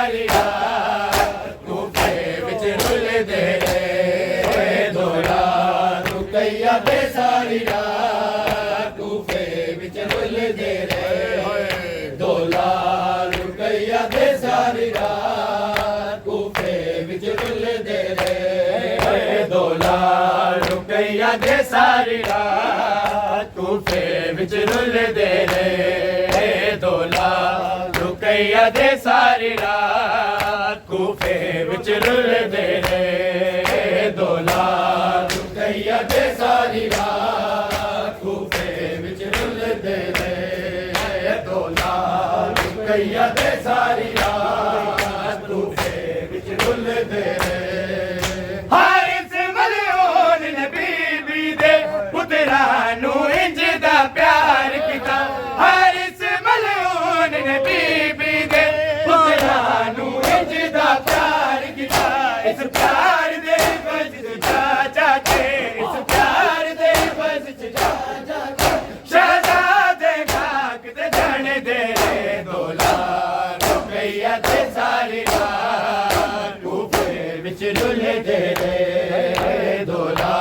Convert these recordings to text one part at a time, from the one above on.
सारी रात कूफे विच रुलदे रहे दोला रुकैया ते सारी रात कूफे विच रुलदे रहे दोला रुकैया ते सारी रात कूफे विच रुलदे रहे दोला रुकैया ते सारी रात कूफे विच रुलदे रहे दोला रुकैया ते सारी रात कूफे विच रुलदे रहे दोला रुकैया ते सारी रात कूफे विच रुलदे रहे दोला रुकैया ते सारी रात कूफे विच रुलदे रहे हारिस मलऊन ने बीबी दे पुत्रा नू इंज दा प्यार कीता हारिस मलऊन ने बीबी दे पुत्रा नू इंज दा प्यार कीता इस प्यार दे बज जा जाके इस प्यार दे बज जा जाके शहजादे खाक ते जाने दे रे दोला रुकैया ते सारी रात कूफे विच रुलदे रहे दोला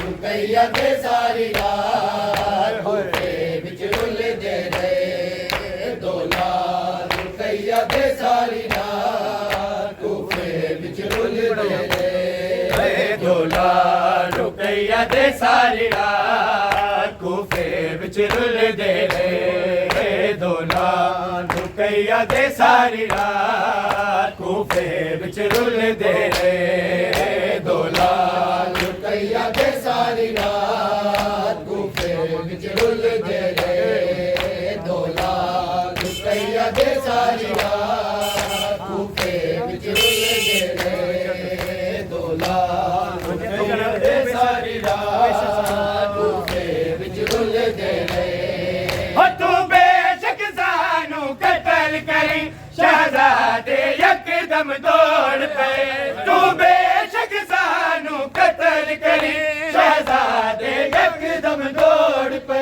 रुकैया ते सारी रात कूफे विच रुलदे रहे दोला रुकैया ते सारी रात कूफे विच रुलदे रहे दोला रुकैया ते सारी रात कूफे विच रुलदे रहे दोला रुकैया ते सारी रात कूफे विच रुलदे रहे दोला रुकैया ते सारी रात कूफे विच रुलदे रहे दोला रुकैया ते सारी रात कूफे विच रुलदे रहे दोला रुकैया ते सारी रात कूफे विच रुलदे रहे हो तू बेशक सानू कत्ल करी शहजादे यकदम दौड़ पे तू बेशक सानू कत्ल करी शहजादे यकदम दौड़ पे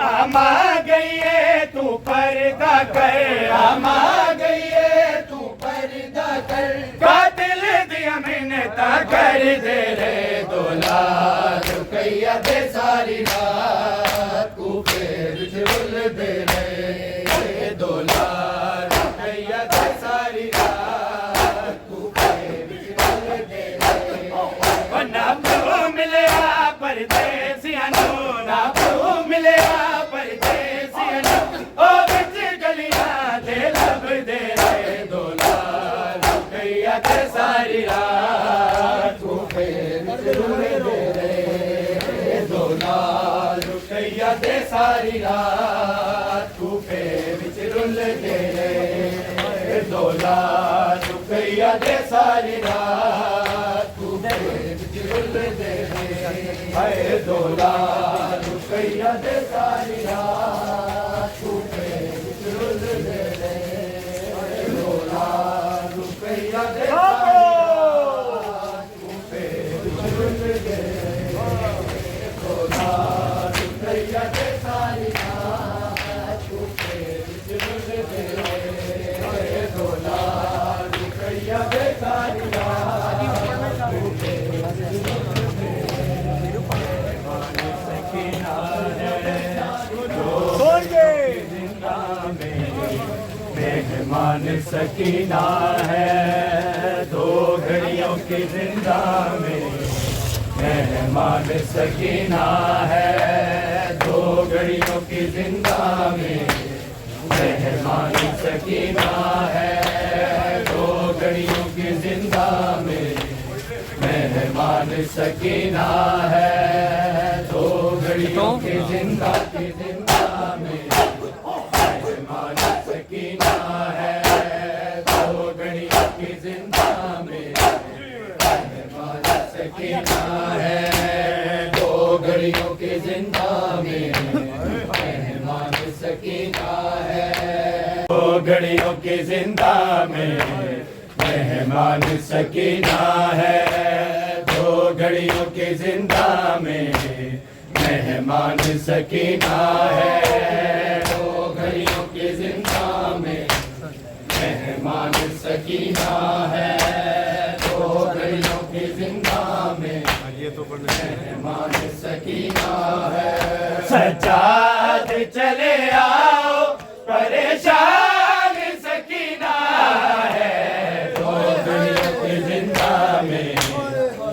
आमा गई है तू पर्दा कर आमा गई है तू पर्दा कर कातिल दिया मिन्नता कर दे रे दोला रुकैया दे सारी रात कूफे विच रुलदे रहे दोला रुकैया दे सारी रात कूफे विच रुलदे रहे ना प्रभु मिलया परदेसियां नू ना प्रभु मिलया परदेसियां नू ओ विच गलियां दे लभदे रहे दोला रुकैया ते सारी रात कूफे विच रुलदे रहे दोला रुकैया ते सारी रात कूफे विच रुलदे रहे दोला रुकैया ते सारी रात कूफे विच रुलदे रहे हाय दोला रुकैया ते सारी रात कूफे विच रुलदे रहे दोला रुकैया ते सारी रात कूफे विच रुलदे रहे दोला रुकैया ते सारी रात कूफे विच रुलदे रहे दोला रुकैया ते सारी रात कूफे मेहमान सकीना है दो घड़ियों की जिंदा में मेहमान सकीना है दो घड़ियों की जिंदा में मेहमान सकीना है दो घड़ियों की जिंदा में मेहमान सकीना है दो घड़ियों की जिंदा में मेहमान सकीना है दो घड़ियों की जिंदा में मेहमान सकीना है दो घड़ियों की जिंदा में मेहमान सकीना है दो घड़ियों की जिंदा में मेहमान सकीना है दो घड़ियों की जिंदा में मेहमान सकीना है दो घड़ियों की जिंदा में मेहमान सकीना है, दो घड़ियों की जिंदा में मेहमान सकीना है। सज्जाद चले आओ परेशान सकीना है, दो घड़ियों की जिंदा में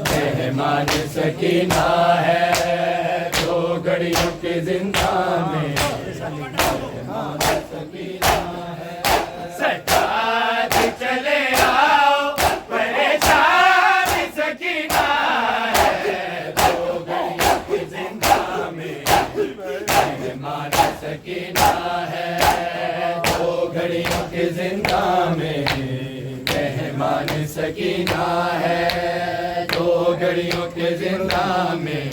मेहमान सकीना है, दो घड़ियों की जिंदा में मेहमान सकीना है। सज्जाद चले आओ परेशान सकीना है, दो घड़ियों की जिंदा में मेहमान सकीना है, दो घड़ियों की जिंदा में मेहमान सकीना है, दो घड़ियों के जिंदा में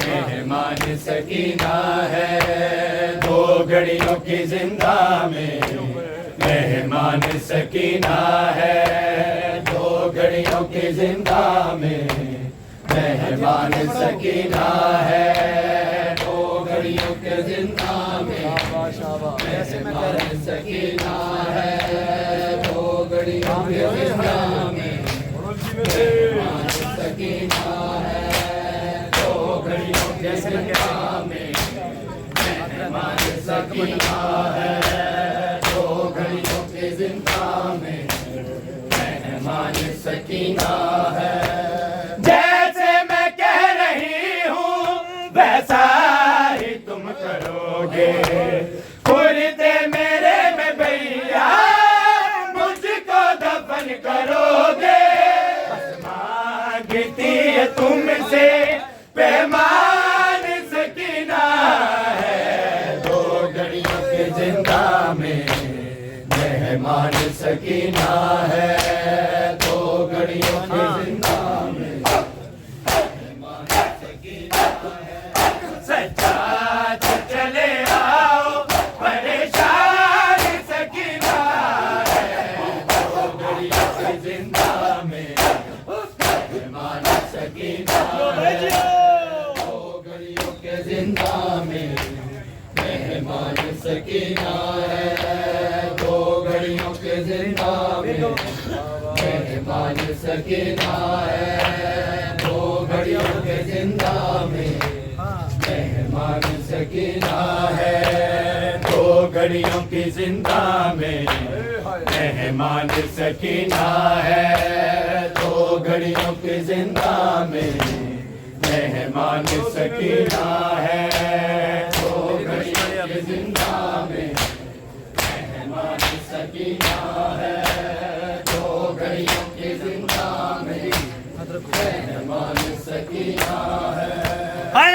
मेहमान सकीना है, दो घड़ियों की जिंदा में मेहमान सकीना है, दो घड़ियों की जिंदा में मेहमान सकीना है, दो घड़ियों के जिंदा में मेहमान सकीना है, दो घड़ियों के जिंदा में मेहमान सकीना है, दो घड़ियों के जिंदा में मेहमान सकीना है, दो घड़ियों के जिंदा में मेहमान सकीना है। जैसे मैं कह रही हूँ वैसा ही तुम करोगे, कुर्ते मेरे में भैया मुझको दफन करोगे। मांगती है तुमसे पैमान सकीना है, दो घड़ियों के जिंदा में मेहमान सकीना है, दो घड़ियों के जिंदा में मेहमान सकीना है। सज्जाद चले आओ परेशान सकीना है, दो घड़ियों के जिंदा में मेहमान सकीना है, दो घड़ियों के जिंदा में मेहमान सकीना है, दो घड़ियों के जिंदा में मेहमान सकीना है, दो घड़ियों के जिंदा में मेहमान सकीना है, दो घड़ियों की जिंदा में मेहमान सकीना है, दो घड़ियों की जिंदा में मेहमान सकीना है, दो घड़ियों की जिंदा में मेहमान सकीना है, दो घड़ियों की जिंदा में मेहमान सकीना है।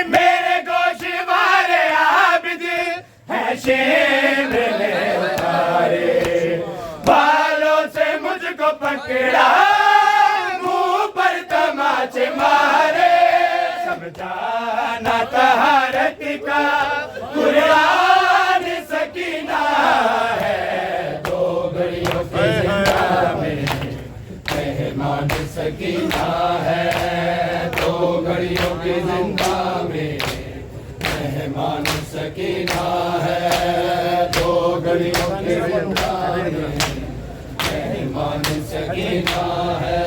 मेरे गोशवारे आबिद है शेर ने उतारे, बालों से मुझको पकड़ा मुंह पर तमाचे मारे। समझाना तहारत का कुरान सकीना है, दो घड़ियों के जिंदा में मेहमान सकीना है, दो घड़ियों के जिंदा में मेहमान सकीना है, दो घड़ियों के जिंदा में मेहमान सकीना है।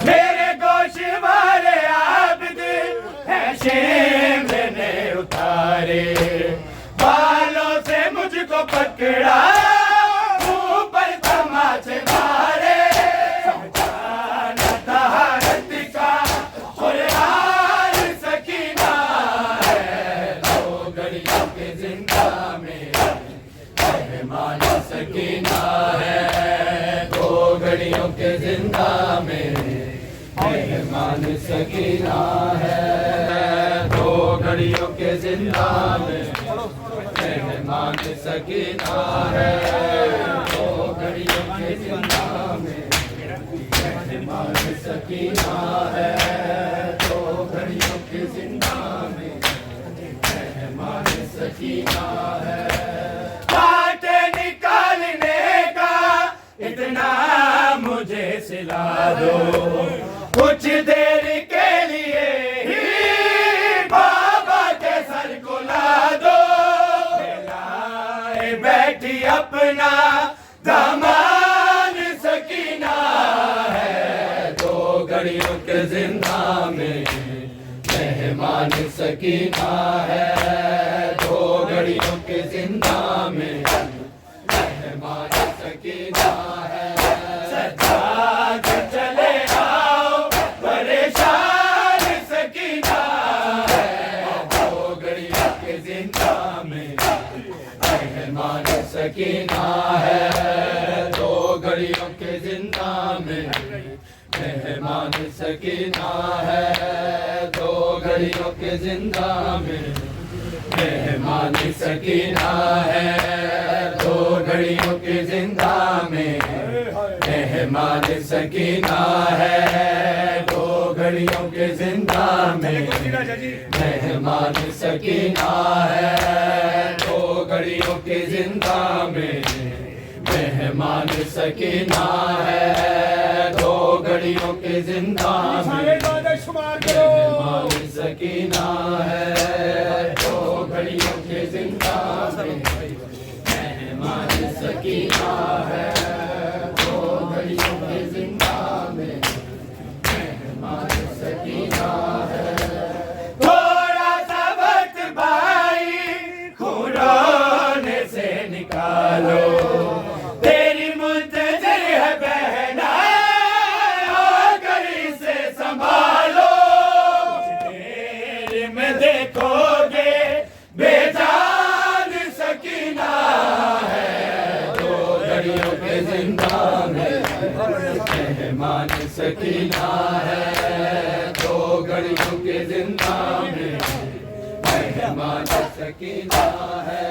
मेरे गोशवारे आबिद है शेर ने उतारे, बालों से मुझको पकड़ा मुंह पर तमाचे मारे। समझाना तहारत का कुरान सकीना है, दो घड़ियों के जिंदा में मेहमान सकीना है, दो घड़ियों के जिंदा में मेहमान सकीना है, दो घड़ियों के जिंदा में मेहमान सकीना है, दो घड़ियों के जिंदा में मेहमान सकीना है, दो घड़ियों के जिंदा में मेहमान सकीना है। कांटे निकालने का इतना मुझे सिला दो, कुछ देर के लिए ही बाबा के सर को ला दो। लाए बैठी अपना दामान सकीना घड़ियों के जिंदा में मेहमान सकीना है, दो घड़ियों के जिंदा में मेहमान सकीना है। सजा के चले आओ परेशान सकीना है, दो घड़ियों के जिंदा में मेहमान सकीना है, दो घड़ियों के जिंदा में मेहमान सकीना है, दो घड़ियों के जिंदा में मेहमान सकीना है, दो घड़ियों के जिंदा में मेहमान सकीना है, दो घड़ियों के जिंदा में मेहमान सकीना है, दो घड़ियों के जिंदा में मेहमान सकीना है, दो घड़ियों के जिंदा में मेहमान सकीना है, दो घड़ियों के जिंदा में मेहमान सकीना है, दो घड़ियों के जिंदा में मेहमान सकीना है। थोड़ा सा वक्त भाई खून रोने से निकालो, तेरी मुंतज़िर है बहना और गली से संभालो, देर में देखोगे बेजान सकीना है, दो घड़ियों के जिंदा में मेहमान सकीना है, दो घड़ियों के जिंदा में मेहमान सकीना है।